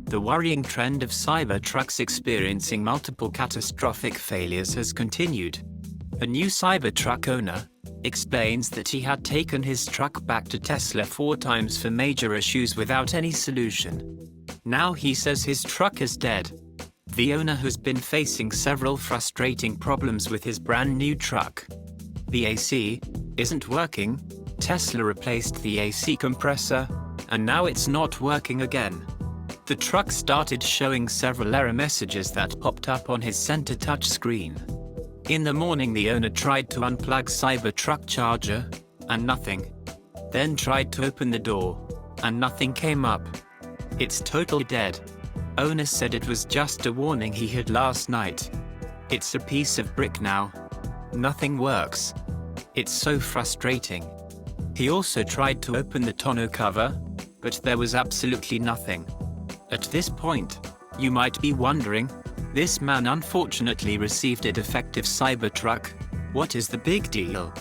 The worrying trend of Cybertrucks experiencing multiple catastrophic failures has continued. A new Cybertruck owner explains that he had taken his truck back to Tesla 4 times for major issues without any solution. Now he says his truck is dead. The owner has been facing several frustrating problems with his brand new truck. The AC isn't working, Tesla replaced the AC compressor, and now it's not working again. The truck started showing several error messages that popped up on his center touch screen. In the morning the owner tried to unplug Cybertruck charger, and nothing. Then tried to open the door, and nothing came up. It's totally dead. Owner said it was just a warning he had last night. It's a piece of brick now. Nothing works. It's so frustrating. He also tried to open the tonneau cover, but there was absolutely nothing. At this point, you might be wondering, this man unfortunately received a defective Cybertruck. What is the big deal?